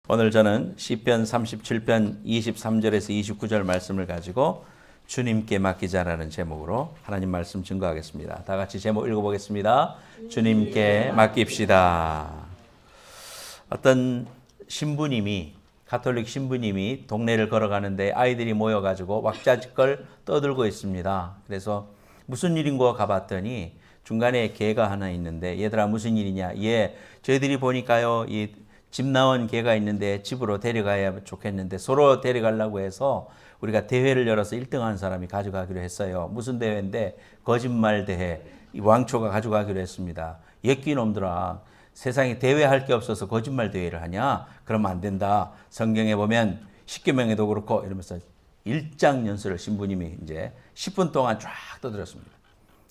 오늘 저는 시편 37편 23절에서 29절 말씀을 가지고 주님께 맡기자라는 제목으로 하나님 말씀 증거하겠습니다. 다 같이 제목 읽어보겠습니다. 주님께 맡깁시다. 어떤 신부님이 가톨릭 신부님이 동네를 걸어가는데 아이들이 모여가지고 왁자지껄 떠들고 있습니다. 그래서 무슨 일인고 가봤더니 중간에 개가 하나 있는데 얘들아 무슨 일이냐? 예, 저희들이 보니까요 집 나온 개가 있는데 집으로 데려가야 좋겠는데 서로 데려가려고 해서 우리가 대회를 열어서 1등 하는 사람이 가져가기로 했어요. 무슨 대회인데 거짓말 대회. 이 왕초가 가져가기로 했습니다. 예끼 놈들아, 세상에 대회할 게 없어서 거짓말 대회를 하냐? 그러면 안 된다. 성경에 보면 십계명에도 그렇고 이러면서 일장연설을 신부님이 이제 10분 동안 쫙 떠들었습니다.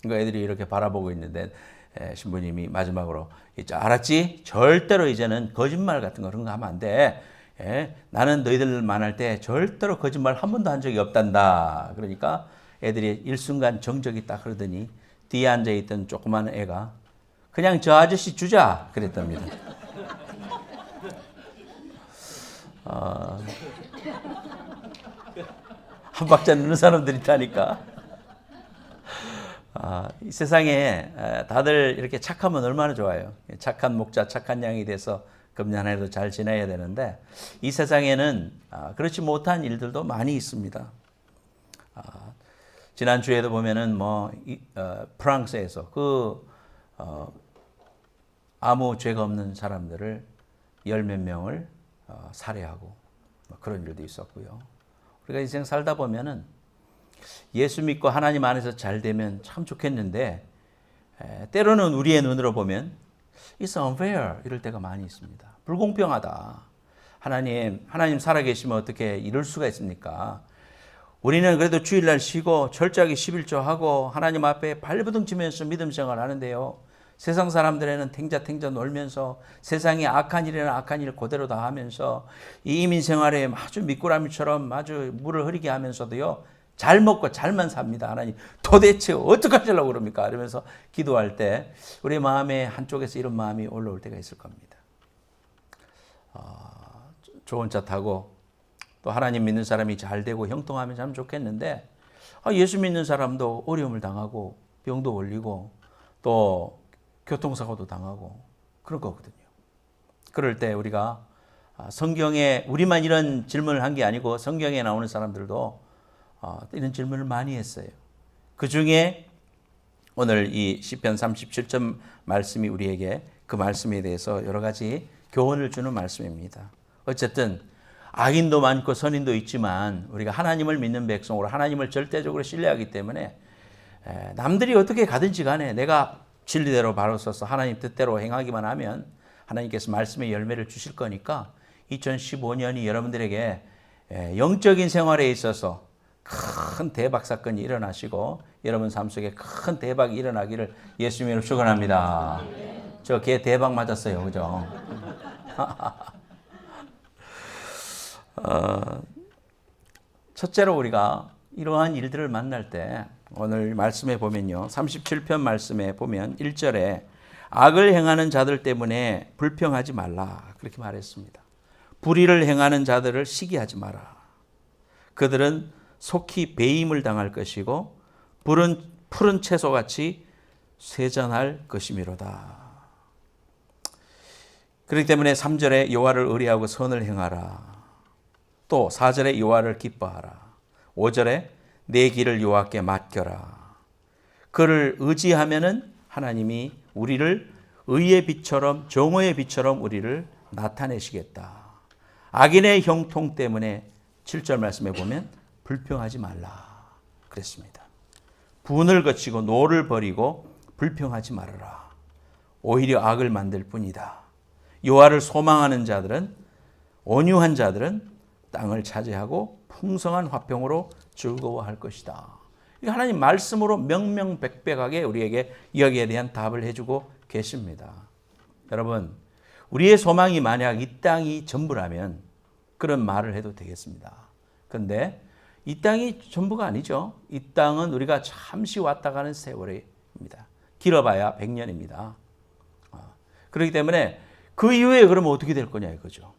그러니까 애들이 이렇게 바라보고 있는데 신부님이 마지막으로 알았지? 절대로 이제는 거짓말 같은 거 그런 거 하면 안 돼. 나는 너희들 만날 때 절대로 거짓말 한 번도 한 적이 없단다. 그러니까 애들이 일순간 정적이 딱 흐르더니 뒤에 앉아있던 조그만 애가 그냥 저 아저씨 주자 그랬답니다. 한 박자 넣는 사람들이 있다니까. 이 세상에 다들 이렇게 착하면 얼마나 좋아요. 착한 목자, 착한 양이 돼서 금년에도 잘 지내야 되는데 이 세상에는 그렇지 못한 일들도 많이 있습니다. 지난주에도 보면은 프랑스에서 아무 죄가 없는 사람들을 열몇 명을 살해하고 그런 일도 있었고요. 우리가 인생 살다 보면은 예수 믿고 하나님 안에서 잘 되면 참 좋겠는데 때로는 우리의 눈으로 보면 It's unfair 이럴 때가 많이 있습니다. 불공평하다. 하나님 살아계시면 어떻게 이럴 수가 있습니까? 우리는 그래도 주일날 쉬고 철저하게 11조 하고 하나님 앞에 발버둥 치면서 믿음 생활 하는데요. 세상 사람들에는 탱자 놀면서 세상에 악한 일이나 악한 일 그대로 다 하면서 이 이민 생활에 아주 미꾸라미처럼 아주 물을 흐리게 하면서도요. 잘 먹고 잘만 삽니다. 하나님 도대체 어떻게 하시려고 그럽니까? 이러면서 기도할 때 우리 마음에 한쪽에서 이런 마음이 올라올 때가 있을 겁니다. 좋은 차 타고 또 하나님 믿는 사람이 잘 되고 형통하면 참 좋겠는데 예수 믿는 사람도 어려움을 당하고 병도 걸리고 또 교통사고도 당하고 그런 거거든요. 그럴 때 우리가 성경에 우리만 이런 질문을 한 게 아니고 성경에 나오는 사람들도 이런 질문을 많이 했어요. 그 중에 오늘 이 시편 37점 말씀이 우리에게 그 말씀에 대해서 여러 가지 교훈을 주는 말씀입니다. 어쨌든 악인도 많고 선인도 있지만 우리가 하나님을 믿는 백성으로 하나님을 절대적으로 신뢰하기 때문에 남들이 어떻게 가든지 간에 내가 진리대로 바로 서서 하나님 뜻대로 행하기만 하면 하나님께서 말씀의 열매를 주실 거니까 2015년이 여러분들에게 영적인 생활에 있어서 큰 대박 사건이 일어나시고 여러분 삶 속에 큰 대박이 일어나기를 예수님으로 축원합니다. 저 개 대박 맞았어요. 그죠? 첫째로 우리가 이러한 일들을 만날 때 오늘 말씀에 보면요. 37편 말씀에 보면 1절에 악을 행하는 자들 때문에 불평하지 말라. 그렇게 말했습니다. 불의를 행하는 자들을 시기하지 마라. 그들은 속히 배임을 당할 것이고 푸른 채소같이 쇠잔할 것이미로다. 그렇기 때문에 3절에 여호와를 의뢰하고 선을 행하라. 또 4절에 여호와를 기뻐하라. 5절에 내 길을 여호와께 맡겨라. 그를 의지하면은 하나님이 우리를 의의 빛처럼 정오의 빛처럼 우리를 나타내시겠다. 악인의 형통 때문에 7절 말씀에 보면 불평하지 말라 그랬습니다. 분을 거치고 노를 버리고 불평하지 말아라. 오히려 악을 만들 뿐이다. 여호와를 소망하는 자들은 온유한 자들은 땅을 차지하고 풍성한 화평으로 즐거워할 것이다. 하나님 말씀으로 명명백백하게 우리에게 여기에 대한 답을 해주고 계십니다. 여러분, 우리의 소망이 만약 이 땅이 전부라면 그런 말을 해도 되겠습니다. 그런데 이 땅이 전부가 아니죠. 이 땅은 우리가 잠시 왔다 가는 세월입니다. 길어봐야 100년입니다. 그렇기 때문에 그 이후에 그러면 어떻게 될 거냐 이거죠.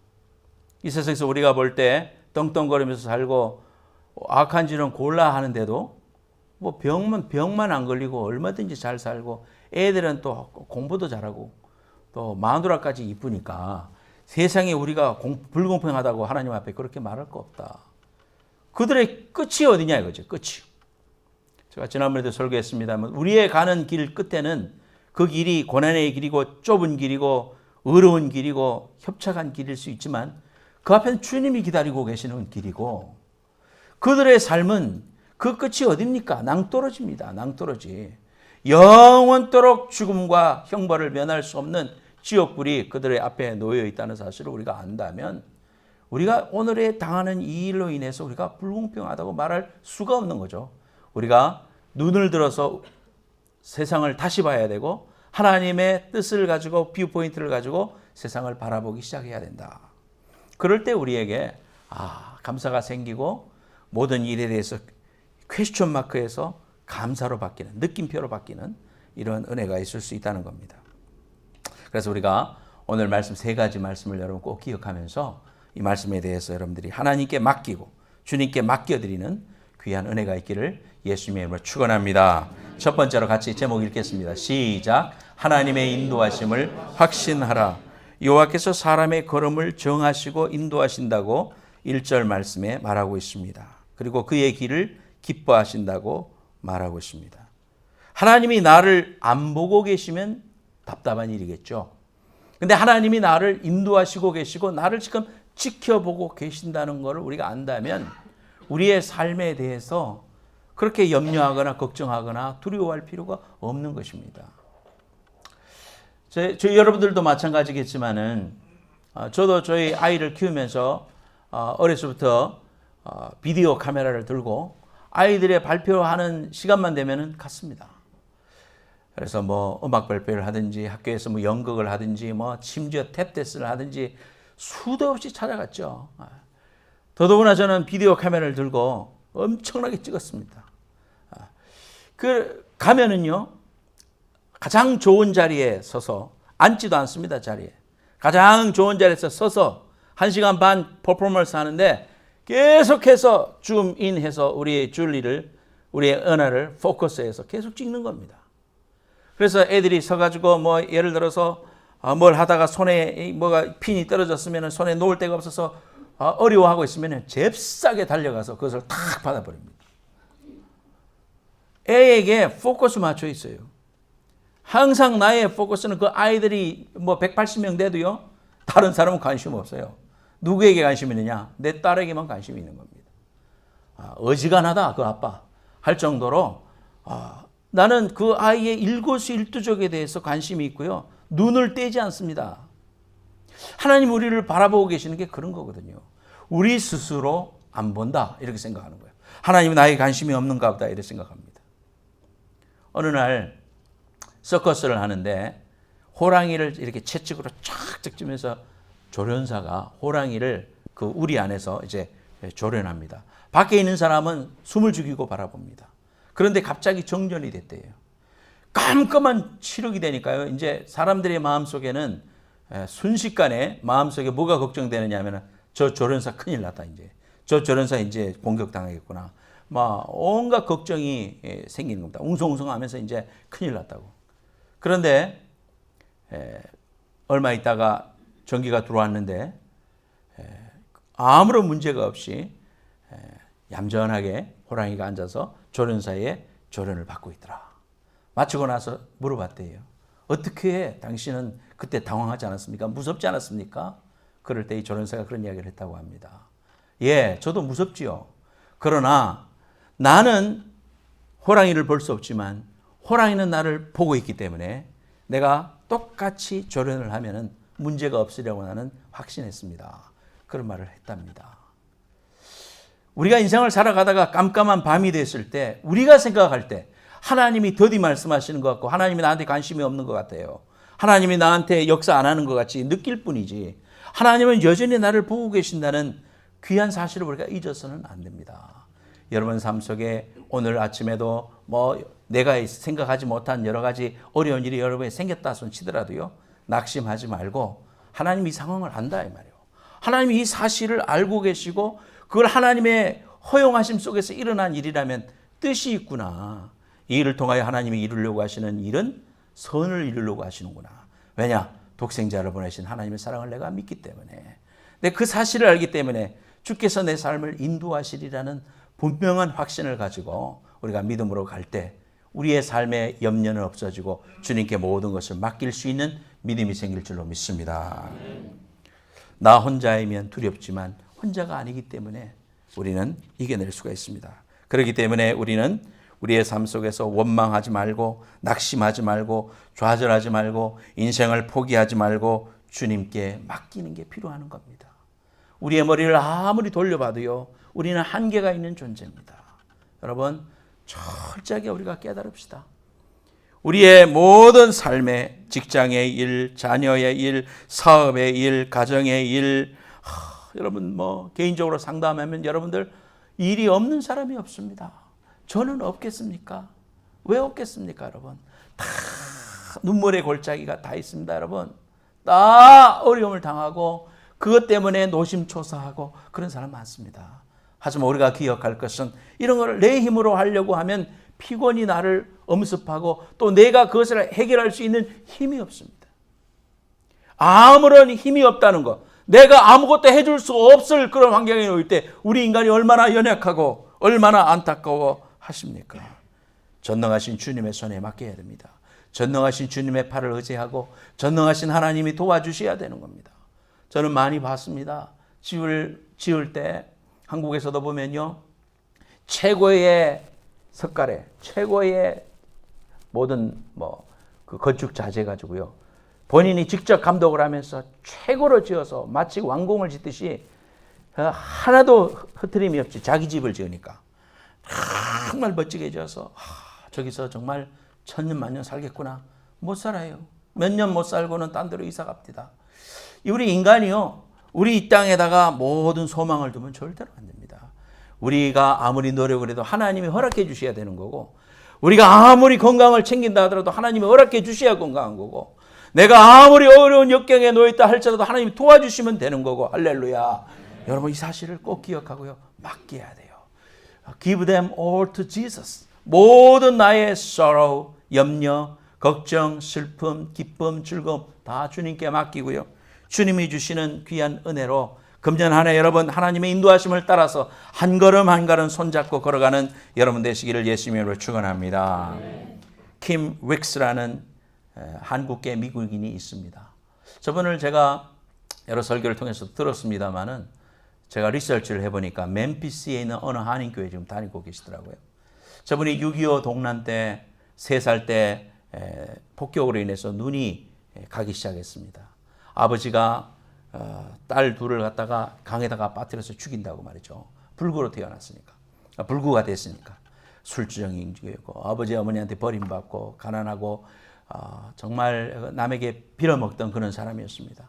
이 세상에서 우리가 볼 때 떵떵거리면서 살고 악한 짓은 골라 하는데도 뭐 병만 안 걸리고 얼마든지 잘 살고 애들은 또 공부도 잘하고 또 마누라까지 이쁘니까 세상에 우리가 불공평하다고 하나님 앞에 그렇게 말할 거 없다. 그들의 끝이 어디냐 이거죠. 끝이. 제가 지난번에도 설교했습니다만 우리의 가는 길 끝에는 그 길이 고난의 길이고 좁은 길이고 어려운 길이고 협착한 길일 수 있지만 그 앞에는 주님이 기다리고 계시는 길이고 그들의 삶은 그 끝이 어딥니까? 낭떠러지입니다. 낭떠러지. 영원토록 죽음과 형벌을 면할 수 없는 지옥불이 그들의 앞에 놓여 있다는 사실을 우리가 안다면 우리가 오늘에 당하는 이 일로 인해서 우리가 불공평하다고 말할 수가 없는 거죠. 우리가 눈을 들어서 세상을 다시 봐야 되고 하나님의 뜻을 가지고 뷰포인트를 가지고 세상을 바라보기 시작해야 된다. 그럴 때 우리에게 감사가 생기고 모든 일에 대해서 퀘스천 마크에서 감사로 바뀌는 느낌표로 바뀌는 이런 은혜가 있을 수 있다는 겁니다. 그래서 우리가 오늘 말씀 세 가지 말씀을 여러분 꼭 기억하면서 이 말씀에 대해서 여러분들이 하나님께 맡기고 주님께 맡겨드리는 귀한 은혜가 있기를 예수님의 이름으로 축원합니다. 첫 번째로 같이 제목 읽겠습니다. 시작. 하나님의 인도하심을 확신하라. 여호와께서 사람의 걸음을 정하시고 인도하신다고 1절 말씀에 말하고 있습니다. 그리고 그의 길을 기뻐하신다고 말하고 있습니다. 하나님이 나를 안 보고 계시면 답답한 일이겠죠. 근데 하나님이 나를 인도하시고 계시고 나를 지금 지켜보고 계신다는 것을 우리가 안다면 우리의 삶에 대해서 그렇게 염려하거나 걱정하거나 두려워할 필요가 없는 것입니다. 저희 여러분들도 마찬가지겠지만은 저도 저희 아이를 키우면서 어려서부터 비디오 카메라를 들고 아이들의 발표하는 시간만 되면은 갔습니다. 그래서 뭐 음악 발표를 하든지 학교에서 뭐 연극을 하든지 뭐 심지어 탭댄스를 하든지 수도 없이 찾아갔죠. 더더구나 저는 비디오 카메라를 들고 엄청나게 찍었습니다. 가면은요 가장 좋은 자리에 서서 앉지도 않습니다. 자리에 가장 좋은 자리에서 서서 1시간 반 퍼포먼스 하는데 계속해서 줌인해서 우리의 줄리를 우리의 언어를 포커스해서 계속 찍는 겁니다. 그래서 애들이 서가지고 뭐 예를 들어서 뭘 하다가 손에 뭐가 핀이 떨어졌으면 손에 놓을 데가 없어서 어려워하고 있으면 잽싸게 달려가서 그것을 탁 받아버립니다. 애에게 포커스 맞춰 있어요. 항상 나의 포커스는 그 아이들이 뭐 180명 돼도요 다른 사람은 관심 없어요. 누구에게 관심이 있느냐? 내 딸에게만 관심이 있는 겁니다. 어지간하다 그 아빠 할 정도로 나는 그 아이의 일거수일투족에 대해서 관심이 있고요. 눈을 떼지 않습니다. 하나님 우리를 바라보고 계시는 게 그런 거거든요. 우리 스스로 안 본다 이렇게 생각하는 거예요. 하나님은 나에게 관심이 없는가 보다 이렇게 생각합니다. 어느 날 서커스를 하는데 호랑이를 이렇게 채찍으로 쫙 찌면서 조련사가 호랑이를 그 우리 안에서 이제 조련합니다. 밖에 있는 사람은 숨을 죽이고 바라봅니다. 그런데 갑자기 정전이 됐대요. 깜깜한 칠흑이 되니까요. 이제 사람들의 마음속에는 순식간에 마음속에 뭐가 걱정되느냐 하면 저 조련사 큰일 났다 이제. 저 조련사 이제 공격당하겠구나. 막 온갖 걱정이 생기는 겁니다. 웅성웅성하면서 이제 큰일 났다고. 그런데 얼마 있다가 전기가 들어왔는데 아무런 문제가 없이 얌전하게 호랑이가 앉아서 조련사의 조련을 받고 있더라. 마치고 나서 물어봤대요. 어떻게 해? 당신은 그때 당황하지 않았습니까? 무섭지 않았습니까? 그럴 때 이 조련사가 그런 이야기를 했다고 합니다. 예, 저도 무섭지요. 그러나 나는 호랑이를 볼 수 없지만 호랑이는 나를 보고 있기 때문에 내가 똑같이 조련을 하면은 문제가 없으려고 나는 확신했습니다. 그런 말을 했답니다. 우리가 인생을 살아가다가 깜깜한 밤이 됐을 때 우리가 생각할 때 하나님이 더디 말씀하시는 것 같고 하나님이 나한테 관심이 없는 것 같아요. 하나님이 나한테 역사 안 하는 것 같이 느낄 뿐이지 하나님은 여전히 나를 보고 계신다는 귀한 사실을 우리가 잊어서는 안 됩니다. 여러분 삶 속에 오늘 아침에도 뭐 내가 생각하지 못한 여러 가지 어려운 일이 여러분에 생겼다 손 치더라도요. 낙심하지 말고 하나님이 이 상황을 안다 이 말이에요. 하나님이 이 사실을 알고 계시고 그걸 하나님의 허용하심 속에서 일어난 일이라면 뜻이 있구나. 이 일을 통하여 하나님이 이루려고 하시는 일은 선을 이루려고 하시는구나. 왜냐? 독생자를 보내신 하나님의 사랑을 내가 믿기 때문에. 근데 그 사실을 알기 때문에 주께서 내 삶을 인도하시리라는 분명한 확신을 가지고 우리가 믿음으로 갈 때 우리의 삶의 염려는 없어지고 주님께 모든 것을 맡길 수 있는 믿음이 생길 줄로 믿습니다. 나 혼자이면 두렵지만 혼자가 아니기 때문에 우리는 이겨낼 수가 있습니다. 그렇기 때문에 우리는 우리의 삶 속에서 원망하지 말고 낙심하지 말고 좌절하지 말고 인생을 포기하지 말고 주님께 맡기는 게 필요한 겁니다. 우리의 머리를 아무리 돌려봐도요, 우리는 한계가 있는 존재입니다. 여러분, 철저하게 우리가 깨달읍시다. 우리의 모든 삶의 직장의 일, 자녀의 일, 사업의 일, 가정의 일, 여러분 개인적으로 상담하면 여러분들 일이 없는 사람이 없습니다. 저는 없겠습니까? 왜 없겠습니까, 여러분? 다 눈물의 골짜기가 다 있습니다, 여러분. 다 어려움을 당하고 그것 때문에 노심초사하고 그런 사람 많습니다. 하지만 우리가 기억할 것은 이런 걸 내 힘으로 하려고 하면 피곤이 나를 엄습하고 또 내가 그것을 해결할 수 있는 힘이 없습니다. 아무런 힘이 없다는 것, 내가 아무것도 해줄 수 없을 그런 환경에 놓일 때 우리 인간이 얼마나 연약하고 얼마나 안타까워 하십니까? 전능하신 주님의 손에 맡겨야 됩니다. 전능하신 주님의 팔을 의지하고 전능하신 하나님이 도와주셔야 되는 겁니다. 저는 많이 봤습니다. 집을 지을 때 한국에서도 보면요, 최고의 석가래, 최고의 모든 그 건축 자재 가지고요, 본인이 직접 감독을 하면서 최고로 지어서 마치 왕궁을 짓듯이 하나도 흐트림이 없이 자기 집을 지으니까 정말 멋지게 지어서 저기서 정말 천년 만년 살겠구나. 못 살아요. 몇 년 못 살고는 딴 데로 이사 갑니다. 우리 인간이요, 우리 이 땅에다가 모든 소망을 두면 절대로 안 됩니다. 우리가 아무리 노력을 해도 하나님이 허락해 주셔야 되는 거고, 우리가 아무리 건강을 챙긴다 하더라도 하나님이 허락해 주셔야 건강한 거고, 내가 아무리 어려운 역경에 놓였다 할지라도 하나님이 도와주시면 되는 거고, 할렐루야. 여러분, 이 사실을 꼭 기억하고요, 맡겨야 돼요. Give them all to Jesus. 모든 나의 sorrow, 염려, 걱정, 슬픔, 기쁨, 즐거움 다 주님께 맡기고요, 주님이 주시는 귀한 은혜로 금년 한 해 여러분 하나님의 인도하심을 따라서 한 걸음 한 걸음 손잡고 걸어가는 여러분 되시기를 예수님의 이름으로 축원합니다. 킴 윅스라는 한국계 미국인이 있습니다. 저분을 제가 여러 설교를 통해서 들었습니다마는 제가 리서치를 해보니까 멤피스에 있는 어느 한인교회 지금 다니고 계시더라고요. 저분이 6.25 동란 때 3살 때 폭격으로 인해서 눈이 가기 시작했습니다. 아버지가 딸 둘을 갖다가 강에다가 빠뜨려서 죽인다고 말이죠. 불구로 태어났으니까. 불구가 됐으니까. 술주정인지고 아버지 어머니한테 버림받고 가난하고 정말 남에게 빌어먹던 그런 사람이었습니다.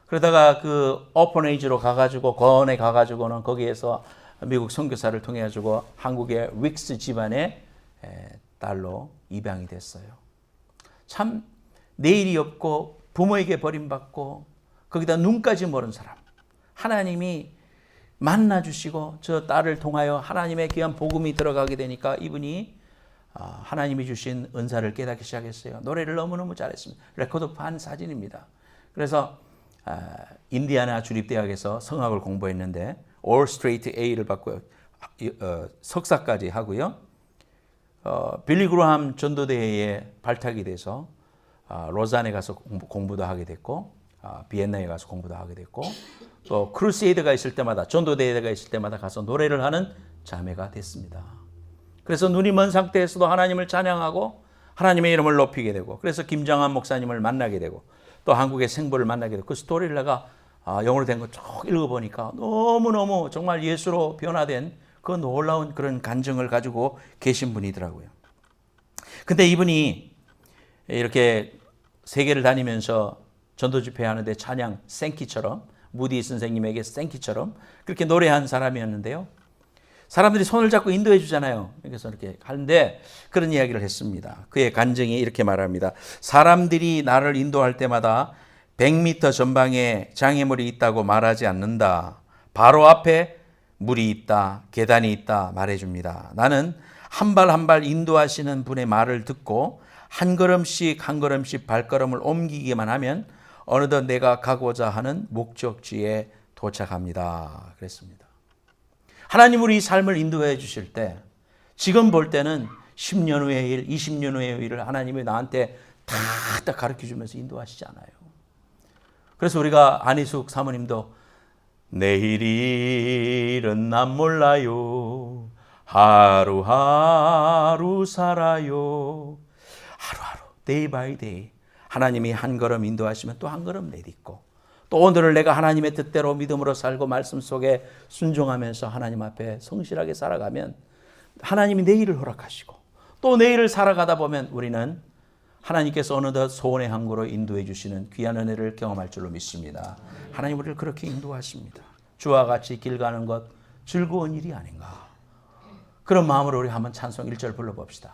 그러다가 그 오퍼네이지로 가가지고 건에 가가지고는 거기에서 미국 선교사를 통해 가지고 한국의 윅스 집안의 딸로 입양이 됐어요. 참 내일이 없고 부모에게 버림받고 거기다 눈까지 모른 사람, 하나님이 만나주시고 저 딸을 통하여 하나님의 귀한 복음이 들어가게 되니까 이분이 하나님이 주신 은사를 깨닫기 시작했어요. 노래를 너무너무 잘했습니다. 레코드판 사진입니다. 그래서 인디아나 주립대학에서 성악을 공부했는데 All Straight A를 받고 석사까지 하고요. 빌리 그라함 전도대회에 발탁이 돼서 로잔에 가서 공부도 하게 됐고, 비엔나에 가서 공부도 하게 됐고, 또 크루세이드가 있을 때마다, 전도대회가 있을 때마다 가서 노래를 하는 자매가 됐습니다. 그래서 눈이 먼 상태에서도 하나님을 찬양하고 하나님의 이름을 높이게 되고, 그래서 김정한 목사님을 만나게 되고 또 한국의 생보를 만나게 되고, 그 스토리를 내가 영어로 된 거 쭉 읽어보니까 너무너무 정말 예수로 변화된 그 놀라운 그런 간증을 가지고 계신 분이더라고요. 근데 이분이 이렇게 세계를 다니면서 전도 집회하는데 찬양 생키처럼, 무디 선생님에게 생키처럼 그렇게 노래한 사람이었는데요. 사람들이 손을 잡고 인도해 주잖아요. 그래서 이렇게 하는데 그런 이야기를 했습니다. 그의 간증이 이렇게 말합니다. 사람들이 나를 인도할 때마다 100m 전방에 장애물이 있다고 말하지 않는다. 바로 앞에 물이 있다, 계단이 있다 말해줍니다. 나는 한 발 한 발 인도하시는 분의 말을 듣고 한 걸음씩 한 걸음씩 발걸음을 옮기기만 하면 어느덧 내가 가고자 하는 목적지에 도착합니다. 그랬습니다. 하나님 우리 삶을 인도해 주실 때 지금 볼 때는 10년 후의 일, 20년 후의 일을 하나님이 나한테 다 가르쳐 주면서 인도하시지 않아요. 그래서 우리가 안희숙 사모님도 내일 일은 난 몰라요. 하루하루 살아요. 하루하루 데이 바이 데이 하나님이 한 걸음 인도하시면 또 한 걸음 내딛고 또 오늘을 내가 하나님의 뜻대로 믿음으로 살고 말씀 속에 순종하면서 하나님 앞에 성실하게 살아가면 하나님이 내일을 허락하시고 또 내일을 살아가다 보면 우리는 하나님께서 어느덧 소원의 항구로 인도해 주시는 귀한 은혜를 경험할 줄로 믿습니다. 하나님 우리를 그렇게 인도하십니다. 주와 같이 길 가는 것 즐거운 일이 아닌가. 그런 마음으로 우리 한번 찬송 1절 불러봅시다.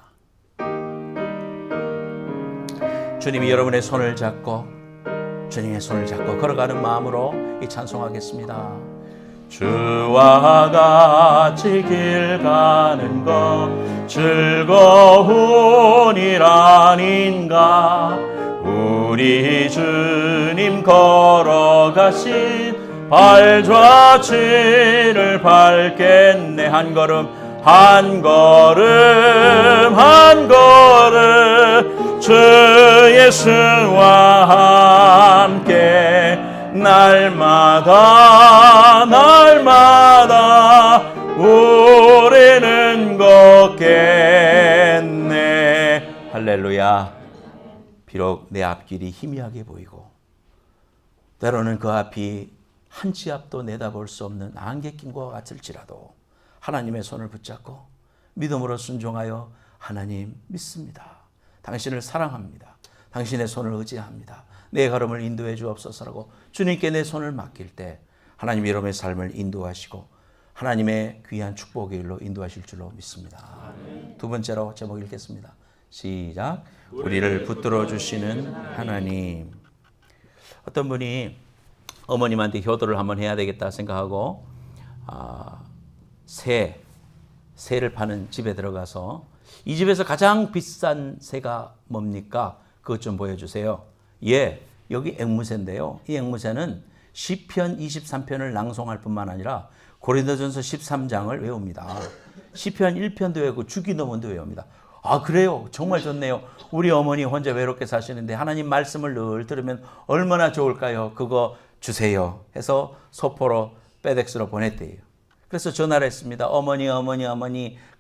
주님이 여러분의 손을 잡고 주님의 손을 잡고 걸어가는 마음으로 이 찬송하겠습니다. 주와 같이 길 가는 것 즐거운 일 아닌가. 우리 주님 걸어가신 발자취를 밟겠네. 한 걸음 한 걸음 한 걸음 주 예수와 함께 날마다 날마다 우리는 걷겠네. 할렐루야. 비록 내 앞길이 희미하게 보이고 때로는 그 앞이 한 치 앞도 내다볼 수 없는 안개 낀 것 같을지라도 하나님의 손을 붙잡고 믿음으로 순종하여 하나님 믿습니다. 당신을 사랑합니다. 당신의 손을 의지합니다. 내 걸음을 인도해 주옵소서라고 주님께 내 손을 맡길 때 하나님 여러분의 삶을 인도하시고 하나님의 귀한 축복의 일로 인도하실 줄로 믿습니다. 두 번째로 제목 읽겠습니다. 시작. 우리를 붙들어 주시는 하나님. 어떤 분이 어머님한테 효도를 한번 해야 되겠다 생각하고 새를 파는 집에 들어가서 이 집에서 가장 비싼 새가 뭡니까? 그것 좀 보여주세요. 예, 여기 앵무새인데요. 이 앵무새는 시편 23편을 낭송할 뿐만 아니라 고린도전서 13장을 외웁니다. 시편 1편도 외우고 주기도문도 외웁니다. 아, 그래요? 정말 좋네요. 우리 어머니 혼자 외롭게 사시는데 하나님 말씀을 늘 들으면 얼마나 좋을까요? 그거 주세요 해서 소포로 페덱스로 보냈대요. 그래서 전화를 했습니다. 어머니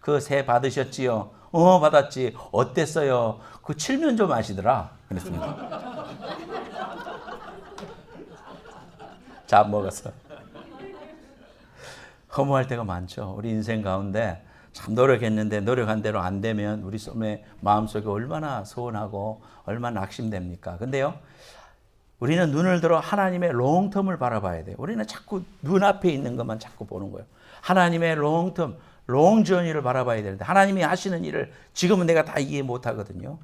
그 새 받으셨지요? 받았지. 어땠어요? 그 칠면 좀 아시더라. 그랬습니다. 자, 먹었어. 허무할 때가 많죠. 우리 인생 가운데 참 노력했는데 노력한 대로 안 되면 우리 마음속에 얼마나 서운하고 얼마나 낙심됩니까? 근데요, 우리는 눈을 들어 하나님의 롱텀을 바라봐야 돼요. 우리는 자꾸 눈앞에 있는 것만 자꾸 보는 거예요. 하나님의 롱텀, 롱저니를 바라봐야 되는데 하나님이 하시는 일을 지금은 내가 다 이해 못하거든요.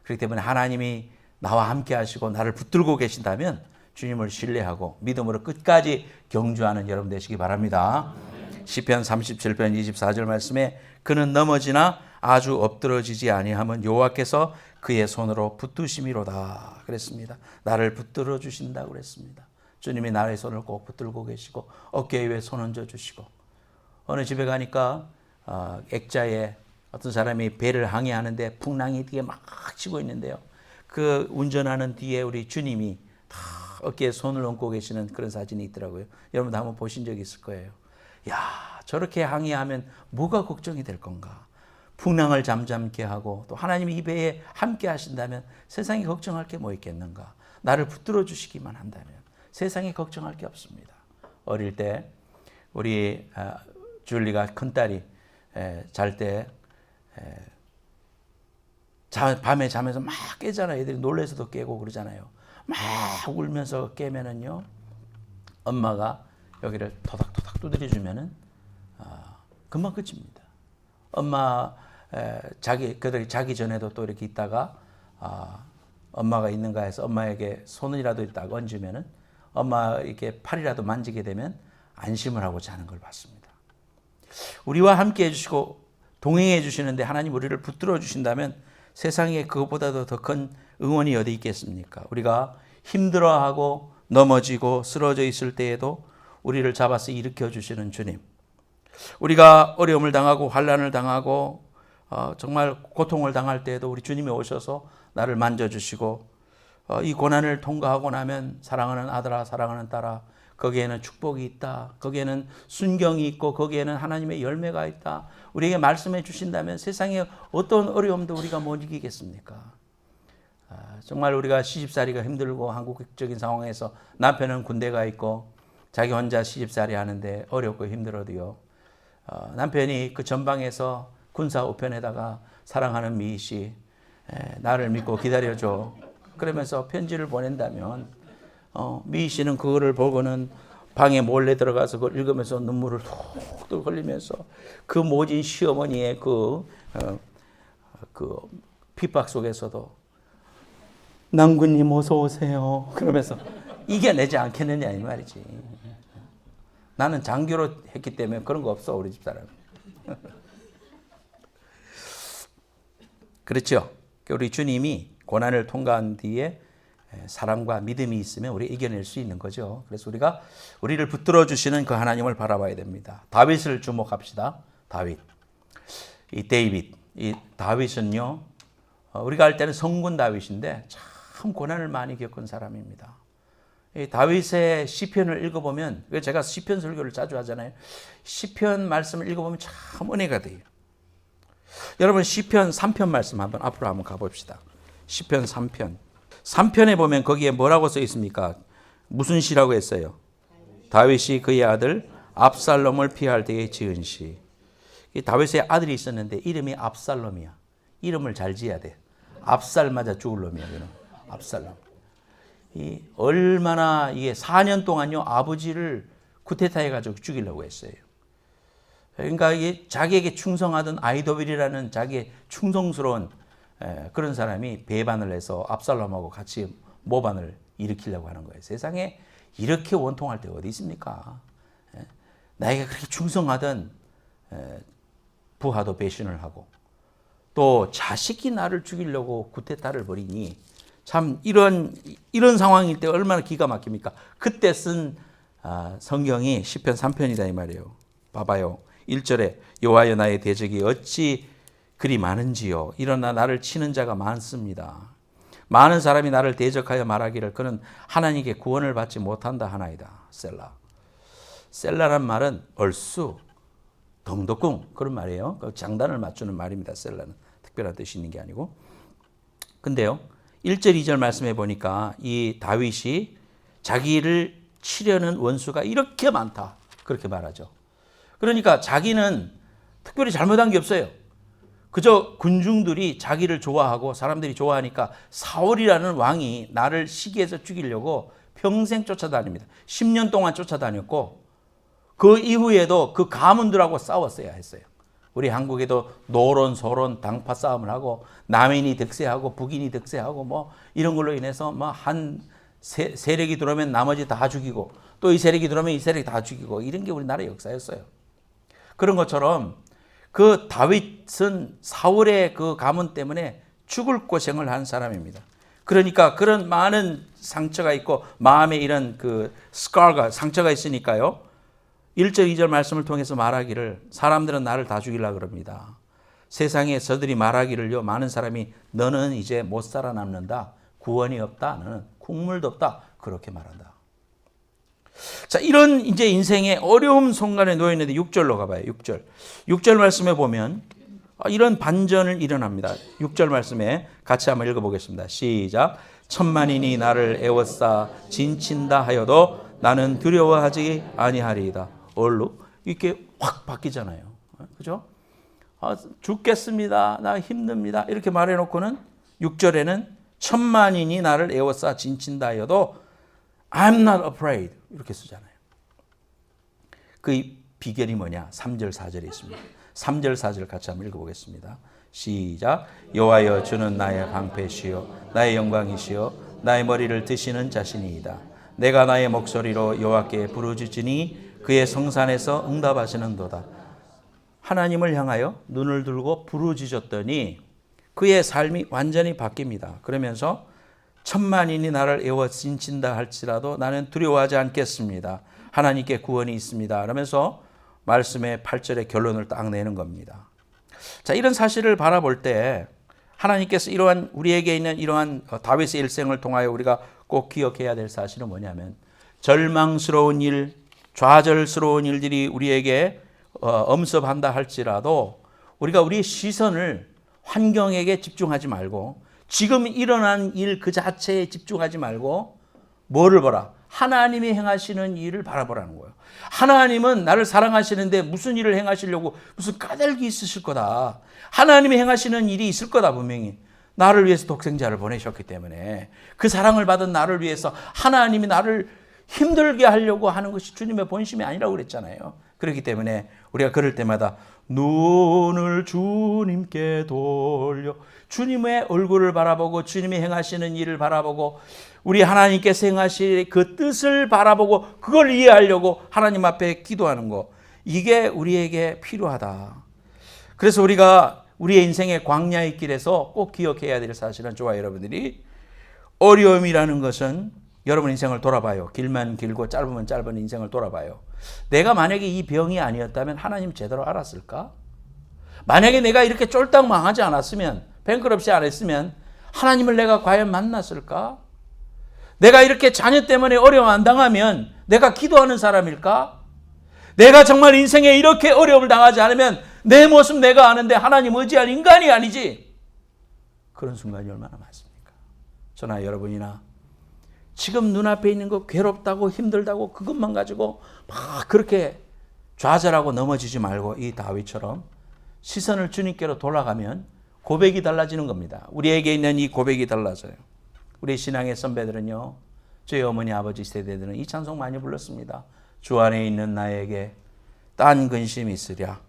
그렇기 때문에 하나님이 나와 함께 하시고 나를 붙들고 계신다면 주님을 신뢰하고 믿음으로 끝까지 경주하는 여러분 되시기 바랍니다. 시편 37편 24절 말씀에 그는 넘어지나 아주 엎드러지지 아니하면 여호와께서 그의 손으로 붙드심이로다 그랬습니다. 나를 붙들어 주신다고 그랬습니다. 주님이 나의 손을 꼭 붙들고 계시고 어깨 위에 손 얹어 주시고 어느 집에 가니까 액자에 어떤 사람이 배를 항해하는데 풍랑이 뒤에 막 치고 있는데요. 그 운전하는 뒤에 우리 주님이 다 어깨에 손을 얹고 계시는 그런 사진이 있더라고요. 여러분도 한번 보신 적이 있을 거예요. 야, 저렇게 항해하면 뭐가 걱정이 될 건가? 풍랑을 잠잠케 하고 또 하나님이 이 배에 함께 하신다면 세상에 걱정할 게 뭐 있겠는가? 나를 붙들어 주시기만 한다면 세상에 걱정할 게 없습니다. 어릴 때 우리 줄리가 큰딸이 잘 때 밤에 자면서 막 깨잖아요. 애들이 놀래서도 깨고 그러잖아요. 막 울면서 깨면은요, 엄마가 여기를 토닥토닥 두드려주면은 금방 끝입니다. 엄마 그들이 자기 전에도 또 이렇게 있다가 엄마가 있는가 해서 엄마에게 손이라도 딱 얹으면은 엄마에게 팔이라도 만지게 되면 안심을 하고 자는 걸 봤습니다. 우리와 함께 해주시고 동행해 주시는데 하나님 우리를 붙들어 주신다면 세상에 그것보다도 더 큰 응원이 어디 있겠습니까? 우리가 힘들어하고 넘어지고 쓰러져 있을 때에도 우리를 잡아서 일으켜 주시는 주님. 우리가 어려움을 당하고 환난을 당하고 정말 고통을 당할 때에도 우리 주님이 오셔서 나를 만져주시고 이 고난을 통과하고 나면 사랑하는 아들아 사랑하는 딸아 거기에는 축복이 있다. 거기에는 순경이 있고 거기에는 하나님의 열매가 있다. 우리에게 말씀해 주신다면 세상에 어떤 어려움도 우리가 못 이기겠습니까? 정말 우리가 시집살이가 힘들고 한국적인 상황에서 남편은 군대가 있고 자기 혼자 시집살이 하는데 어렵고 힘들어도요. 남편이 그 전방에서 군사 우편에다가 사랑하는 미희 씨 나를 믿고 기다려줘. 그러면서 편지를 보낸다면 미희 씨는 그거를 보고는 방에 몰래 들어가서 그걸 읽으면서 눈물을 툭툭 흘리면서 그 모진 시어머니의 그 핍박 속에서도 남군님 어서 오세요. 그러면서 이겨내지 않겠느냐 이 말이지. 나는 장교로 했기 때문에 그런 거 없어 우리 집사람. 그렇죠. 우리 주님이 고난을 통과한 뒤에 사랑과 믿음이 있으면 우리 이겨낼 수 있는 거죠. 그래서 우리가 우리를 붙들어 주시는 그 하나님을 바라봐야 됩니다. 다윗을 주목합시다. 다윗. 이 데이빗. 이 다윗은요. 우리가 알 때는 성군 다윗인데 참 고난을 많이 겪은 사람입니다. 이 다윗의 시편을 읽어보면 제가 시편 설교를 자주 하잖아요. 시편 말씀을 읽어보면 참 은혜가 돼요. 여러분 시편 3편 말씀 앞으로 한번 가봅시다. 시편 3편. 3편에 보면 거기에 뭐라고 써 있습니까? 무슨 시라고 했어요? 다윗이 그의 아들 압살롬을 피할 때에 지은 시. 다윗의 아들이 있었는데 이름이 압살롬이야. 이름을 잘 지어야 돼. 압살 맞아 죽을 놈이야. 압살롬. 얼마나 이게 4년 동안요 아버지를 쿠데타해가지고 죽이려고 했어요. 그러니까 이게 자기에게 충성하던 아히도빌이라는 자기의 충성스러운 그런 사람이 배반을 해서 압살롬하고 같이 모반을 일으키려고 하는 거예요. 세상에 이렇게 원통할 때가 어디 있습니까? 나에게 그렇게 충성하던 부하도 배신을 하고 또 자식이 나를 죽이려고 쿠데타를 벌이니 참 이런 상황일 때 얼마나 기가 막힙니까? 그때 쓴 성경이 시편 3편이다 이 말이에요. 봐봐요. 1절에 여호와여 나의 대적이 어찌 그리 많은지요. 일어나 나를 치는 자가 많습니다. 많은 사람이 나를 대적하여 말하기를 그는 하나님께 구원을 받지 못한다 하나이다. 셀라. 셀라란 말은 얼쑤, 덩덕궁 그런 말이에요. 장단을 맞추는 말입니다. 셀라는 특별한 뜻이 있는 게 아니고. 근데요. 1절, 2절 말씀해 보니까 이 다윗이 자기를 치려는 원수가 이렇게 많다. 그렇게 말하죠. 그러니까 자기는 특별히 잘못한 게 없어요. 그저 군중들이 자기를 좋아하고 사람들이 좋아하니까 사울이라는 왕이 나를 시기해서 죽이려고 평생 쫓아다닙니다. 10년 동안 쫓아다녔고 그 이후에도 그 가문들하고 싸웠어야 했어요. 우리 한국에도 노론, 소론, 당파 싸움을 하고 남인이 득세하고 북인이 득세하고 뭐 이런 걸로 인해서 뭐 한 세력이 들어오면 나머지 다 죽이고 또 이 세력이 들어오면 이 세력이 다 죽이고 이런 게 우리나라의 역사였어요. 그런 것처럼 그 다윗은 사울의 그 가문 때문에 죽을 고생을 한 사람입니다. 그러니까 그런 많은 상처가 있고 마음에 이런 그 스카가 상처가 있으니까요. 1절 2절 말씀을 통해서 말하기를 사람들은 나를 다 죽이려고 그럽니다. 세상에 저들이 말하기를요. 많은 사람이 너는 이제 못 살아남는다. 구원이 없다. 너는 국물도 없다. 그렇게 말한다. 자, 이런 이제 인생의 어려움 순간에 놓여 있는데 6절로 가봐요. 6절 말씀에 보면 이런 반전을 일어납니다. 6절 말씀에 같이 한번 읽어보겠습니다. 시작. 천만인이 나를 애워싸 진친다 하여도 나는 두려워하지 아니하리이다. 얼로 이렇게 확 바뀌잖아요. 그죠? 죽겠습니다. 나 힘듭니다. 이렇게 말해놓고는 6절에는 천만인이 나를 애워싸 진친다 하여도 I'm not afraid. 이렇게 쓰잖아요. 그 비결이 뭐냐? 3절, 4절에 있습니다. 3절, 4절 같이 한번 읽어보겠습니다. 시작. 여호와여 주는 나의 방패시요 나의 영광이시요 나의 머리를 드시는 자신이이다. 내가 나의 목소리로 여호와께 부르짖으니 그의 성산에서 응답하시는도다. 하나님을 향하여 눈을 들고 부르짖었더니 그의 삶이 완전히 바뀝니다. 그러면서 천만인이 나를 에워 진친다 할지라도 나는 두려워하지 않겠습니다. 하나님께 구원이 있습니다. 그러면서 말씀의 8절의 결론을 딱 내는 겁니다. 자, 이런 사실을 바라볼 때 하나님께서 이러한 우리에게 있는 이러한 다윗의 일생을 통하여 우리가 꼭 기억해야 될 사실은 뭐냐면 절망스러운 일, 좌절스러운 일들이 우리에게 엄습한다 할지라도 우리가 우리의 시선을 환경에게 집중하지 말고 지금 일어난 일 그 자체에 집중하지 말고 뭐를 보라? 하나님이 행하시는 일을 바라보라는 거예요. 하나님은 나를 사랑하시는데 무슨 일을 행하시려고 무슨 까닭이 있으실 거다. 하나님이 행하시는 일이 있을 거다 분명히. 나를 위해서 독생자를 보내셨기 때문에 그 사랑을 받은 나를 위해서 하나님이 나를 힘들게 하려고 하는 것이 주님의 본심이 아니라고 그랬잖아요. 그렇기 때문에 우리가 그럴 때마다 눈을 주님께 돌려 주님의 얼굴을 바라보고 주님이 행하시는 일을 바라보고 우리 하나님께서 행하실 그 뜻을 바라보고 그걸 이해하려고 하나님 앞에 기도하는 거, 이게 우리에게 필요하다. 그래서 우리가 우리의 인생의 광야의 길에서 꼭 기억해야 될 사실은, 좋아요 여러분들이, 어려움이라는 것은 여러분 인생을 돌아봐요. 길면 길고 짧으면 짧은 인생을 돌아봐요. 내가 만약에 이 병이 아니었다면 하나님 제대로 알았을까? 만약에 내가 이렇게 쫄딱 망하지 않았으면, 뱅크럽시 안 했으면 하나님을 내가 과연 만났을까? 내가 이렇게 자녀 때문에 어려움 안 당하면 내가 기도하는 사람일까? 내가 정말 인생에 이렇게 어려움을 당하지 않으면 내 모습 내가 아는데 하나님 의지할 인간이 아니지. 그런 순간이 얼마나 많습니까? 저나 여러분이나 지금 눈앞에 있는 거 괴롭다고 힘들다고 그것만 가지고 막 그렇게 좌절하고 넘어지지 말고 이 다윗처럼 시선을 주님께로 돌아가면 고백이 달라지는 겁니다. 우리에게 있는 이 고백이 달라져요. 우리 신앙의 선배들은요, 저희 어머니 아버지 세대들은 이 찬송 많이 불렀습니다. 주 안에 있는 나에게 딴 근심이 있으랴,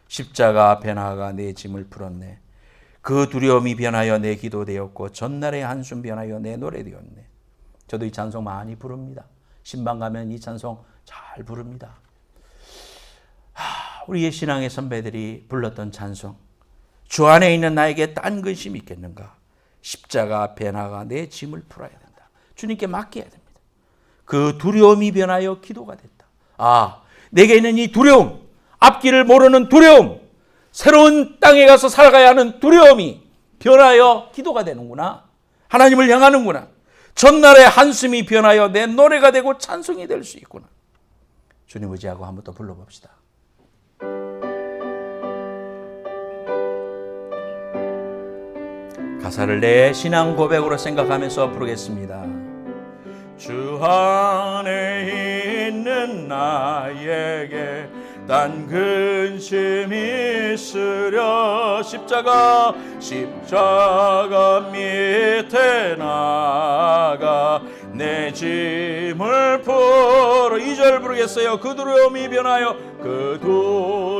십자가 앞에 나아가 내 짐을 풀었네. 그 두려움이 변하여 내 기도 되었고 전날의 한숨 변하여 내 노래 되었네. 저도 이 찬송 많이 부릅니다. 신방 가면 이 찬송 잘 부릅니다. 우리의 신앙의 선배들이 불렀던 찬송, 주 안에 있는 나에게 딴 근심이 있겠는가? 십자가 앞에 나가 내 짐을 풀어야 된다. 주님께 맡겨야 됩니다. 그 두려움이 변하여 기도가 된다. 아, 내게 있는 이 두려움, 앞길을 모르는 두려움, 새로운 땅에 가서 살아가야 하는 두려움이 변하여 기도가 되는구나. 하나님을 향하는구나. 전날의 한숨이 변하여 내 노래가 되고 찬송이 될 수 있구나. 주님 의지하고 한번 더 불러봅시다. 가사를 내 신앙 고백으로 생각하면서 부르겠습니다. 주 안에 있는 나에게 딴 근심이 있으려, 십자가 밑에 나가 내 짐을 풀어. 2절 부르겠어요. 그 두려움이 변하여, 그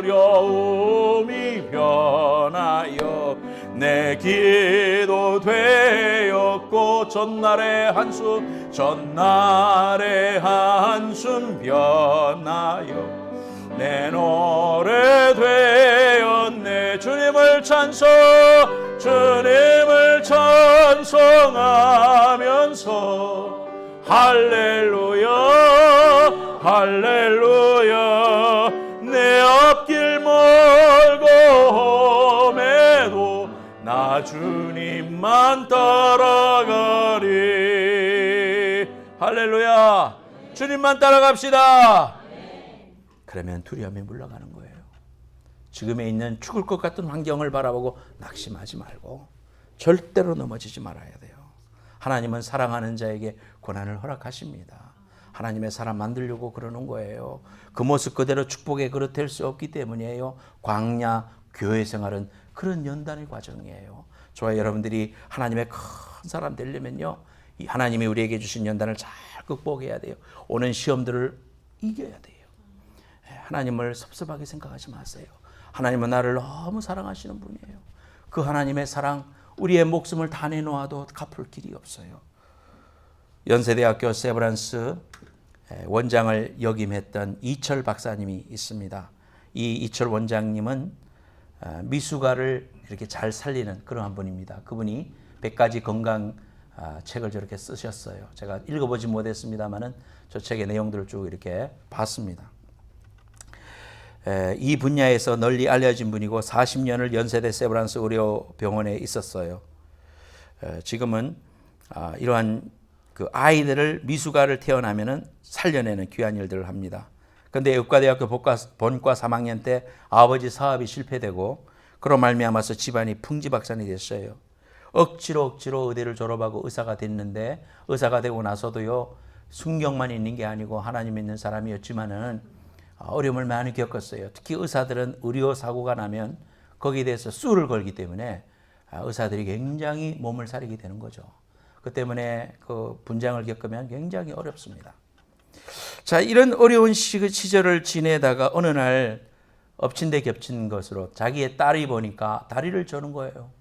두려움이 변하여 내 기도 되었고 전날의 한숨 변하여 내 노래 되었네. 주님을 찬송하면서 할렐루야 할렐루야. 내 앞길 멀고 험해도 나 주님만 따라가리. 할렐루야. 주님만 따라갑시다. 그러면 두려움이 물러가는 거예요. 지금에 있는 죽을 것 같은 환경을 바라보고 낙심하지 말고 절대로 넘어지지 말아야 돼요. 하나님은 사랑하는 자에게 고난을 허락하십니다. 하나님의 사람 만들려고 그러는 거예요. 그 모습 그대로 축복의 그릇 될 수 없기 때문이에요. 광야 교회 생활은 그런 연단의 과정이에요. 저와 여러분들이 하나님의 큰 사람 되려면요, 이 하나님이 우리에게 주신 연단을 잘 극복해야 돼요. 오는 시험들을 이겨야 돼요. 하나님을 섭섭하게 생각하지 마세요. 하나님은 나를 너무 사랑하시는 분이에요. 그 하나님의 사랑, 우리의 목숨을 다 내놓아도 갚을 길이 없어요. 연세대학교 세브란스 원장을 역임했던 이철 박사님이 있습니다. 이 이철 원장님은 미숙아를 이렇게 잘 살리는 그러한 분입니다. 그분이 100가지 건강 책을 저렇게 쓰셨어요. 제가 읽어보지 못했습니다만은 저 책의 내용들을 쭉 이렇게 봤습니다. 이 분야에서 널리 알려진 분이고 40년을 연세대 세브란스 의료병원에 있었어요. 지금은 이러한 그 아이들을 미숙아를 태어나면은 살려내는 귀한 일들을 합니다. 그런데 의과대학교 본과 3학년 때 아버지 사업이 실패되고 그로 말미암아서 집안이 풍지박산이 됐어요. 억지로 의대를 졸업하고 의사가 됐는데 의사가 되고 나서도요 순경만 있는 게 아니고 하나님 믿는 사람이었지만은 어려움을 많이 겪었어요. 특히 의사들은 의료 사고가 나면 거기에 대해서 수를 걸기 때문에 의사들이 굉장히 몸을 사리게 되는 거죠. 그 때문에 그 분장을 겪으면 굉장히 어렵습니다. 자, 이런 어려운 시절을 지내다가 어느 날 엎친 데 겹친 것으로 자기의 딸이 보니까 다리를 저는 거예요.